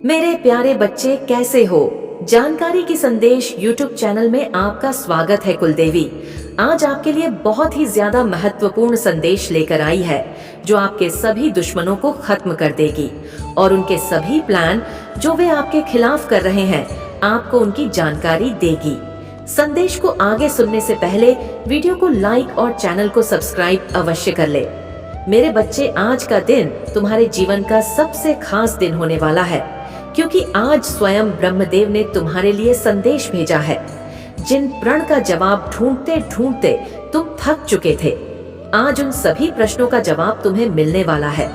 मेरे प्यारे बच्चे कैसे हो। जानकारी की संदेश YouTube चैनल में आपका स्वागत है। कुलदेवी आज आपके लिए बहुत ही ज्यादा महत्वपूर्ण संदेश लेकर आई है जो आपके सभी दुश्मनों को खत्म कर देगी और उनके सभी प्लान जो वे आपके खिलाफ कर रहे हैं आपको उनकी जानकारी देगी। संदेश को आगे सुनने से पहले वीडियो को लाइक और चैनल को सब्सक्राइब अवश्य कर ले। मेरे बच्चे आज का दिन तुम्हारे जीवन का सबसे खास दिन होने वाला है क्योंकि आज स्वयं ब्रह्मदेव ने तुम्हारे लिए संदेश भेजा है। जिन प्रण का जवाब ढूंढते ढूंढते तुम थक चुके थे, आज उन सभी प्रश्नों का जवाब तुम्हें मिलने वाला है।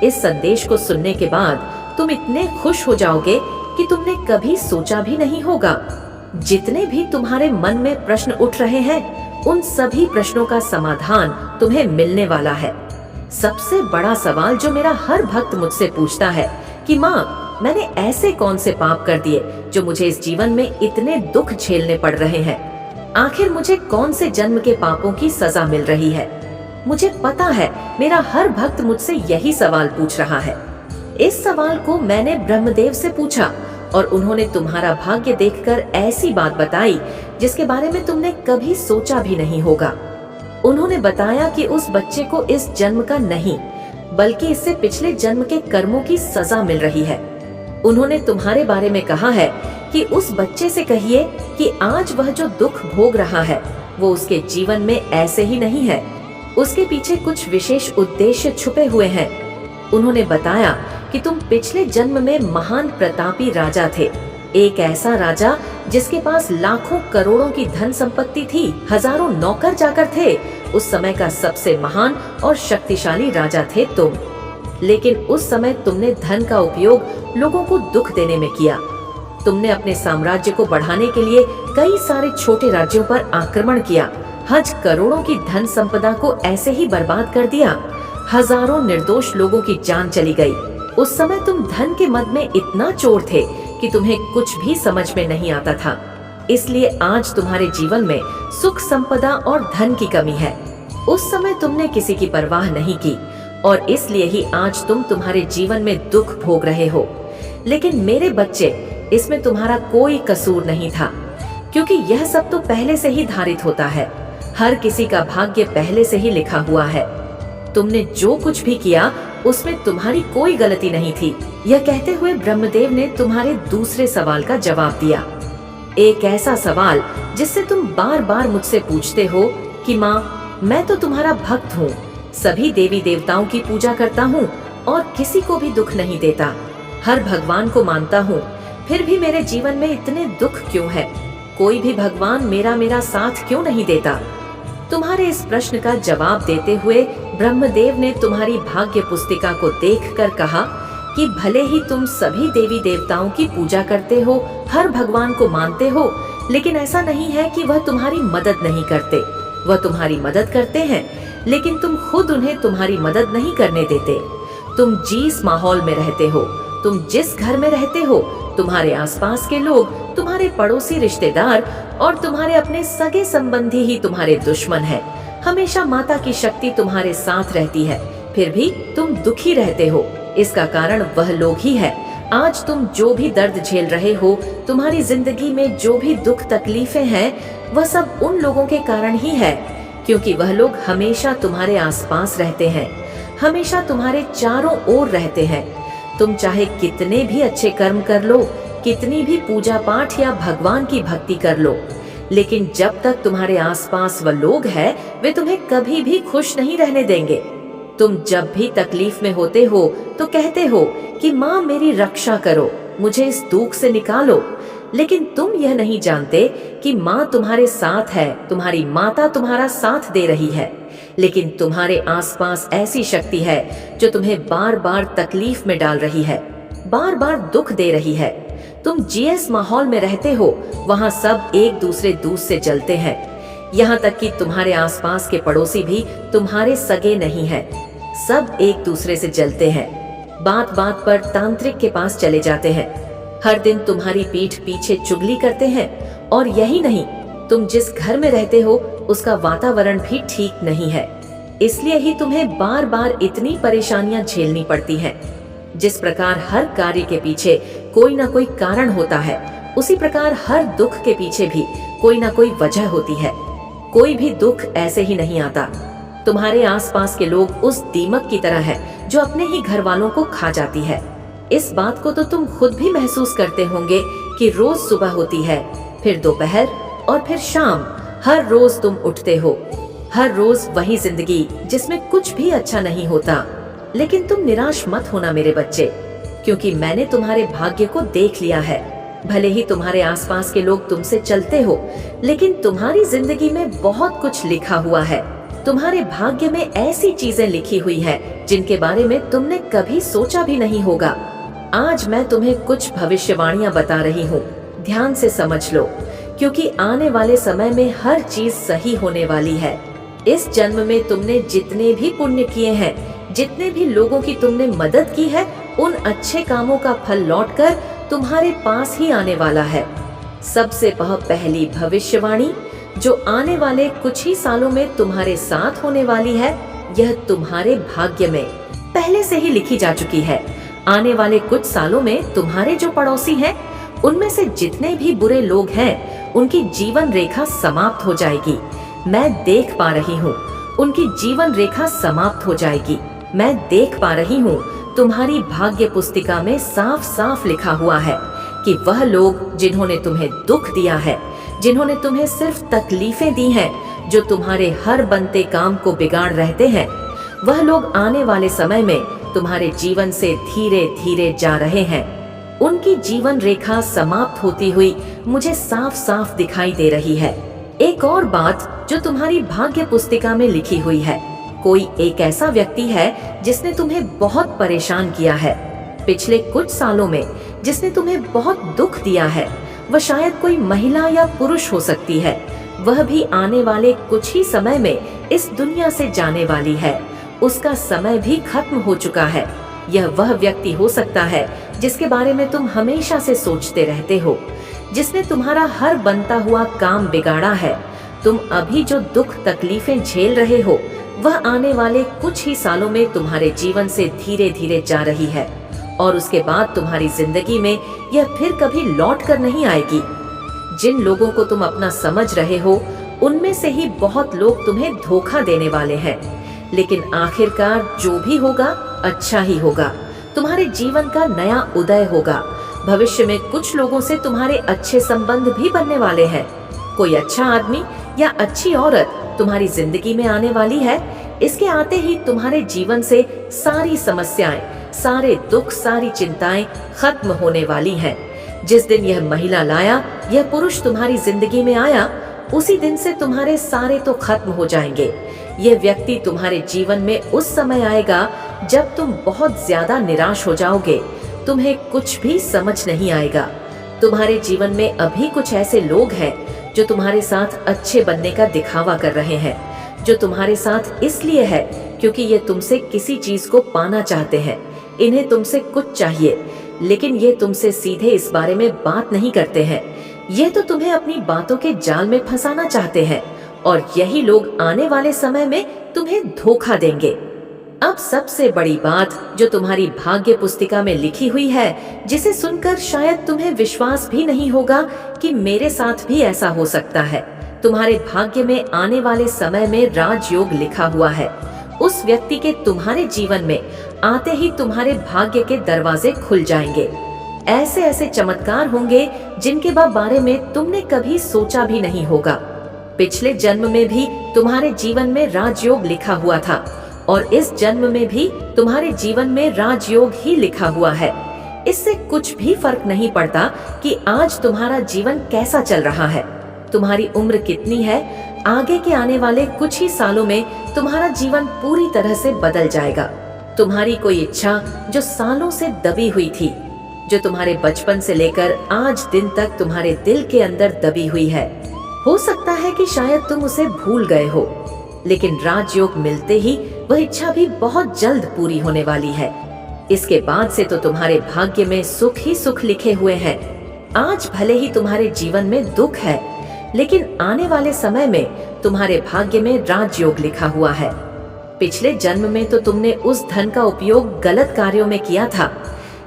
इस संदेश को सुनने के बाद तुम इतने खुश हो जाओगे कि तुमने कभी सोचा भी नहीं होगा। जितने भी तुम्हारे मन में प्रश्न उठ रहे हैं उन सभी प्रश्नों का समाधान तुम्हें मिलने वाला है। सबसे बड़ा सवाल जो मेरा हर भक्त मुझसे पूछता है कि माँ, मैंने ऐसे कौन से पाप कर दिए जो मुझे इस जीवन में इतने दुख झेलने पड़ रहे हैं। आखिर मुझे कौन से जन्म के पापों की सजा मिल रही है। मुझे पता है मेरा हर भक्त मुझसे यही सवाल पूछ रहा है। इस सवाल को मैंने ब्रह्मदेव से पूछा और उन्होंने तुम्हारा भाग्य देखकर ऐसी बात बताई जिसके बारे में तुमने कभी सोचा भी नहीं होगा। उन्होंने बताया कि उस बच्चे को इस जन्म का नहीं बल्कि इससे पिछले जन्म के कर्मों की सजा मिल रही है। उन्होंने तुम्हारे बारे में कहा है कि उस बच्चे से कहिए कि आज वह जो दुख भोग रहा है वो उसके जीवन में ऐसे ही नहीं है, उसके पीछे कुछ विशेष उद्देश्य छुपे हुए हैं। उन्होंने बताया कि तुम पिछले जन्म में महान प्रतापी राजा थे, एक ऐसा राजा जिसके पास लाखों करोड़ों की धन संपत्ति थी, हजारों नौकर चाकर थे। उस समय का सबसे महान और शक्तिशाली राजा थे तुम। लेकिन उस समय तुमने धन का उपयोग लोगों को दुख देने में किया। तुमने अपने साम्राज्य को बढ़ाने के लिए कई सारे छोटे राज्यों पर आक्रमण किया, हज करोड़ों की धन संपदा को ऐसे ही बर्बाद कर दिया। हजारों निर्दोष लोगों की जान चली गई। उस समय तुम धन के मद में इतना चोर थे कि तुम्हें कुछ भी समझ में नहीं आता था। इसलिए आज तुम्हारे जीवन में सुख संपदा और धन की कमी है। उस समय तुमने किसी की परवाह नहीं की और इसलिए ही आज तुम तुम्हारे जीवन में दुख भोग रहे हो। लेकिन मेरे बच्चे, इसमें तुम्हारा कोई कसूर नहीं था क्योंकि यह सब तो पहले से ही धारित होता है। हर किसी का भाग्य पहले से ही लिखा हुआ है। तुमने जो कुछ भी किया उसमें तुम्हारी कोई गलती नहीं थी। यह कहते हुए ब्रह्मदेव ने तुम्हारे दूसरे सवाल का जवाब दिया, एक ऐसा सवाल जिससे तुम बार बार मुझसे पूछते हो कि माँ, मैं तो तुम्हारा भक्त हूँ, सभी देवी देवताओं की पूजा करता हूँ और किसी को भी दुख नहीं देता, हर भगवान को मानता हूँ, फिर भी मेरे जीवन में इतने दुख क्यों है? कोई भी भगवान मेरा साथ क्यों नहीं देता? तुम्हारे इस प्रश्न का जवाब देते हुए ब्रह्मदेव ने तुम्हारी भाग्य पुस्तिका को देखकर कहा कि भले ही तुम सभी देवी देवताओं की पूजा करते हो, हर भगवान को मानते हो, लेकिन ऐसा नहीं है कि वह तुम्हारी मदद नहीं करते। वह तुम्हारी मदद करते हैं लेकिन तुम खुद उन्हें तुम्हारी मदद नहीं करने देते। तुम जिस माहौल में रहते हो, तुम जिस घर में रहते हो, तुम्हारे आसपास के लोग, तुम्हारे पड़ोसी रिश्तेदार और तुम्हारे अपने सगे संबंधी ही तुम्हारे दुश्मन हैं। हमेशा माता की शक्ति तुम्हारे साथ रहती है, फिर भी तुम दुखी रहते हो। इसका कारण वह लोग ही है। आज तुम जो भी दर्द झेल रहे हो, तुम्हारी जिंदगी में जो भी दुख तकलीफें हैं, वह सब उन लोगों के कारण ही है क्योंकि वह लोग हमेशा तुम्हारे आसपास रहते हैं, हमेशा तुम्हारे चारों ओर रहते हैं। तुम चाहे कितने भी अच्छे कर्म कर लो, कितनी भी पूजा पाठ या भगवान की भक्ति कर लो, लेकिन जब तक तुम्हारे आसपास वह लोग हैं, वे तुम्हें कभी भी खुश नहीं रहने देंगे। तुम जब भी तकलीफ में होते हो तो कहते हो कि माँ, मेरी रक्षा करो, मुझे इस दुख से निकालो। लेकिन तुम यह नहीं जानते कि माँ तुम्हारे साथ है, तुम्हारी माता तुम्हारा साथ दे रही है। लेकिन तुम्हारे आसपास ऐसी शक्ति है जो तुम्हें बार बार तकलीफ में डाल रही है, बार बार दुख दे रही है। तुम जिस माहौल में रहते हो वहाँ सब एक दूसरे दूध से जलते हैं। यहाँ तक कि तुम्हारे आसपास के पड़ोसी भी तुम्हारे सगे नहीं हैं। सब एक दूसरे से जलते हैं, बात बात पर तांत्रिक के पास चले जाते हैं, हर दिन तुम्हारी पीठ पीछे चुगली करते हैं। और यही नहीं, तुम जिस घर में रहते हो उसका वातावरण भी ठीक नहीं है, इसलिए ही तुम्हें बार बार इतनी परेशानियां झेलनी पड़ती हैं। जिस प्रकार हर कार्य के पीछे कोई ना कोई कारण होता है, उसी प्रकार हर दुख के पीछे भी कोई ना कोई वजह होती है। कोई भी दुख ऐसे ही नहीं आता। तुम्हारे आसपास के लोग उस दीमक की तरह है जो अपने ही घर वालों को खा जाती है। इस बात को तो तुम खुद भी महसूस करते होंगे कि रोज सुबह होती है, फिर दोपहर और फिर शाम, हर रोज तुम उठते हो। हर रोज वही जिंदगी जिसमें कुछ भी अच्छा नहीं होता। लेकिन तुम निराश मत होना मेरे बच्चे, क्योंकि मैंने तुम्हारे भाग्य को देख लिया है। भले ही तुम्हारे आसपास के लोग तुमसे चलते हो, लेकिन तुम्हारी जिंदगी में बहुत कुछ लिखा हुआ है। तुम्हारे भाग्य में ऐसी चीजें लिखी हुई है जिनके बारे में तुमने कभी सोचा भी नहीं होगा। आज मैं तुम्हें कुछ भविष्यवाणियां बता रही हूँ, ध्यान से समझ लो, क्योंकि आने वाले समय में हर चीज सही होने वाली है। इस जन्म में तुमने जितने भी पुण्य किए हैं, जितने भी लोगों की तुमने मदद की है, उन अच्छे कामों का फल लौटकर तुम्हारे पास ही आने वाला है। सबसे पहली भविष्यवाणी जो आने वाले कुछ ही सालों में तुम्हारे साथ होने वाली है, यह तुम्हारे भाग्य में पहले से ही लिखी जा चुकी है। आने वाले कुछ सालों में तुम्हारे जो पड़ोसी हैं, उनमें से जितने भी बुरे लोग हैं, उनकी जीवन रेखा समाप्त हो जाएगी। मैं देख पा रही हूँ, उनकी जीवन रेखा समाप्त हो जाएगी। मैं देख पा रही हूँ, तुम्हारी भाग्य पुस्तिका में साफ साफ लिखा हुआ है कि वह लोग जिन्होंने तुम्हें दुख दिया है, जिन्होंने तुम्हें सिर्फ तकलीफें दी हैं, जो तुम्हारे हर बनते काम को बिगाड़ रहते हैं, वह लोग आने वाले समय में तुम्हारे जीवन से धीरे धीरे जा रहे हैं। उनकी जीवन रेखा समाप्त होती हुई मुझे साफ साफ दिखाई दे रही है। एक और बात जो तुम्हारी भाग्य पुस्तिका में लिखी हुई है, कोई एक ऐसा व्यक्ति है जिसने तुम्हें बहुत परेशान किया है। पिछले कुछ सालों में जिसने तुम्हें बहुत दुख दिया है, वह शायद कोई महिला या पुरुष हो सकती है। वह भी आने वाले कुछ ही समय में इस दुनिया से जाने वाली है। उसका समय भी खत्म हो चुका है। यह वह व्यक्ति हो सकता है जिसके बारे में तुम हमेशा से सोचते रहते हो, जिसने तुम्हारा हर बनता हुआ काम बिगाड़ा है। तुम अभी जो दुख तकलीफें झेल रहे हो, वह आने वाले कुछ ही सालों में तुम्हारे जीवन से धीरे धीरे जा रही है, और उसके बाद तुम्हारी जिंदगी में यह फिर कभी लौट कर नहीं आएगी। जिन लोगों को तुम अपना समझ रहे हो, उनमें से ही बहुत लोग तुम्हें धोखा देने वाले हैं। लेकिन आखिरकार जो भी होगा अच्छा ही होगा। तुम्हारे जीवन का नया उदय होगा। भविष्य में कुछ लोगों से तुम्हारे अच्छे संबंध भी बनने वाले हैं। कोई अच्छा आदमी या अच्छी औरत तुम्हारी जिंदगी में आने वाली है। इसके आते ही तुम्हारे जीवन से सारी समस्याएं, सारे दुख, सारी चिंताएं खत्म होने वाली हैं। जिस दिन यह महिला लाया, यह पुरुष तुम्हारी जिंदगी में आया, उसी दिन से तुम्हारे सारे तो खत्म हो जाएंगे। यह व्यक्ति तुम्हारे जीवन में उस समय आएगा जब तुम बहुत ज्यादा निराश हो जाओगे। तुम्हें कुछ भी समझ नहीं आएगा। तुम्हारे जीवन में अभी कुछ ऐसे लोग हैं जो तुम्हारे साथ अच्छे बनने का दिखावा कर रहे हैं, जो तुम्हारे साथ इसलिए है क्योंकि ये तुमसे किसी चीज को पाना चाहते हैं। इन्हें तुमसे कुछ चाहिए, लेकिन ये तुमसे सीधे इस बारे में बात नहीं करते हैं। ये तो तुम्हें अपनी बातों के जाल में फंसाना चाहते हैं, और यही लोग आने वाले समय में तुम्हें धोखा देंगे। अब सबसे बड़ी बात जो तुम्हारी भाग्य पुस्तिका में लिखी हुई है, जिसे सुनकर शायद तुम्हें विश्वास भी नहीं होगा कि मेरे साथ भी ऐसा हो सकता है। तुम्हारे भाग्य में आने वाले समय में राजयोग लिखा हुआ है। उस व्यक्ति के तुम्हारे जीवन में आते ही तुम्हारे भाग्य के दरवाजे खुल जाएंगे। ऐसे ऐसे चमत्कार होंगे जिनके बारे में तुमने कभी सोचा भी नहीं होगा। पिछले जन्म में भी तुम्हारे जीवन में राजयोग लिखा हुआ था, और इस जन्म में भी तुम्हारे जीवन में राजयोग ही लिखा हुआ है। इससे कुछ भी फर्क नहीं पड़ता कि आज तुम्हारा जीवन कैसा चल रहा है, तुम्हारी उम्र कितनी है। आगे के आने वाले कुछ ही सालों में तुम्हारा जीवन पूरी तरह से बदल जाएगा। तुम्हारी कोई इच्छा जो सालों से दबी हुई थी, जो तुम्हारे बचपन से लेकर आज दिन तक तुम्हारे दिल के अंदर दबी हुई है, हो सकता है कि शायद तुम उसे भूल गए हो, लेकिन राजयोग मिलते ही वह इच्छा भी बहुत जल्द पूरी होने वाली है। इसके बाद से तो तुम्हारे भाग्य में सुख ही सुख लिखे हुए हैं। आज भले ही तुम्हारे जीवन में दुख है, लेकिन आने वाले समय में तुम्हारे भाग्य में राजयोग लिखा हुआ है। पिछले जन्म में तो तुमने उस धन का उपयोग गलत कार्यों में किया था,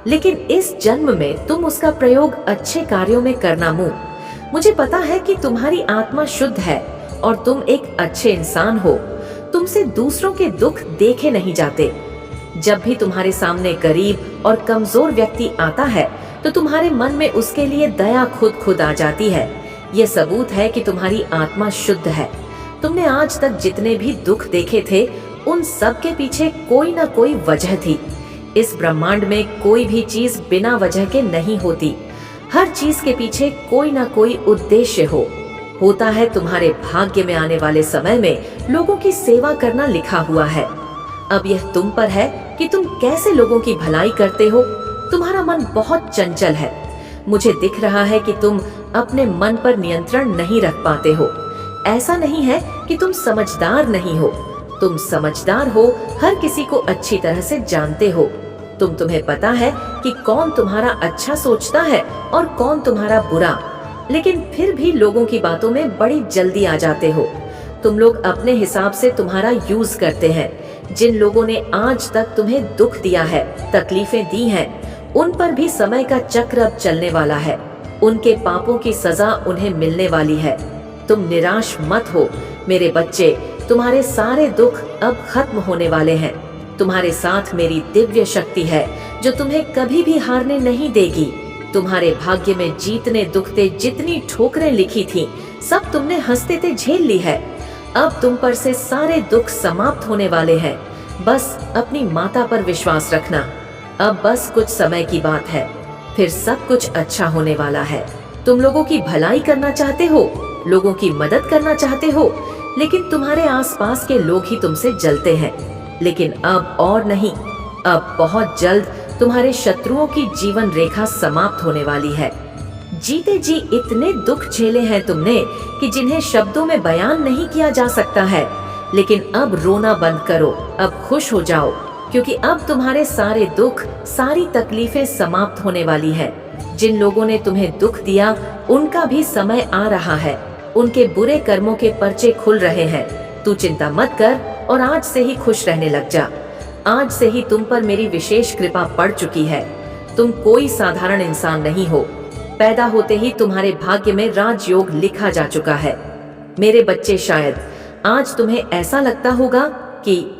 लेकिन इस जन्म में तुम उसका प्रयोग अच्छे कार्यों में करना मुँह। मुझे पता है कि तुम्हारी आत्मा शुद्ध है और तुम एक अच्छे इंसान हो। तुमसे दूसरों के दुख देखे नहीं जाते। जब भी तुम्हारे सामने गरीब और कमजोर व्यक्ति आता है तो तुम्हारे मन में उसके लिए दया खुद आ जाती है। ये सबूत है कि तुम्हारी आत्मा शुद्ध है। तुमने आज तक जितने भी दुख देखे थे उन सब के पीछे कोई ना कोई वजह थी। इस ब्रह्मांड में कोई भी चीज बिना वजह के नहीं होती। हर चीज के पीछे कोई ना कोई उद्देश्य होता है। तुम्हारे भाग्य में आने वाले समय में लोगों की सेवा करना लिखा हुआ है। अब यह तुम पर है कि तुम कैसे लोगों की भलाई करते हो। तुम्हारा मन बहुत चंचल है। मुझे दिख रहा है कि तुम अपने मन पर नियंत्रण नहीं रख पाते हो। ऐसा नहीं है कि तुम समझदार नहीं हो। तुम समझदार हो, हर किसी को अच्छी तरह से जानते हो। तुम्हें पता है कि कौन तुम्हारा अच्छा सोचता है और कौन तुम्हारा बुरा, लेकिन फिर भी लोगों की बातों में बड़ी जल्दी आ जाते हो। तुम लोग अपने हिसाब से तुम्हारा यूज करते हैं। जिन लोगों ने आज तक तुम्हें दुख दिया है, तकलीफें दी हैं, उन पर भी समय का चक्र अब चलने वाला है। उनके पापों की सजा उन्हें मिलने वाली है। तुम निराश मत हो मेरे बच्चे। तुम्हारे सारे दुख अब खत्म होने वाले हैं। तुम्हारे साथ मेरी दिव्य शक्ति है जो तुम्हें कभी भी हारने नहीं देगी। तुम्हारे भाग्य में जीतने दुखते जितनी ठोकरें लिखी थी, सब तुमने हंसते ते झेल ली है। अब तुम पर से सारे दुख समाप्त होने वाले हैं। बस अपनी माता पर विश्वास रखना। अब बस कुछ समय की बात है, फिर सब कुछ अच्छा होने वाला है। तुम लोगों की भलाई करना चाहते हो, लोगों की मदद करना चाहते हो, लेकिन तुम्हारे आसपास के लोग ही तुमसे जलते हैं। लेकिन अब और नहीं, अब बहुत जल्द तुम्हारे शत्रुओं की जीवन रेखा समाप्त होने वाली है। जीते जी इतने दुख झेले हैं तुमने कि जिन्हें शब्दों में बयान नहीं किया जा सकता है। लेकिन अब रोना बंद करो, अब खुश हो जाओ, क्योंकि अब तुम्हारे सारे दुख, सारी तकलीफें समाप्त होने वाली है। जिन लोगों ने तुम्हें दुख दिया, उनका भी समय आ रहा है। उनके बुरे कर्मों के पर्चे खुल रहे हैं। तू चिंता मत कर और आज से ही खुश रहने लग जा। आज से ही तुम पर मेरी विशेष कृपा पड़ चुकी है। तुम कोई साधारण इंसान नहीं हो। पैदा होते ही तुम्हारे भाग्य में राजयोग लिखा जा चुका है। मेरे बच्चे, शायद आज तुम्हें ऐसा लगता होगा कि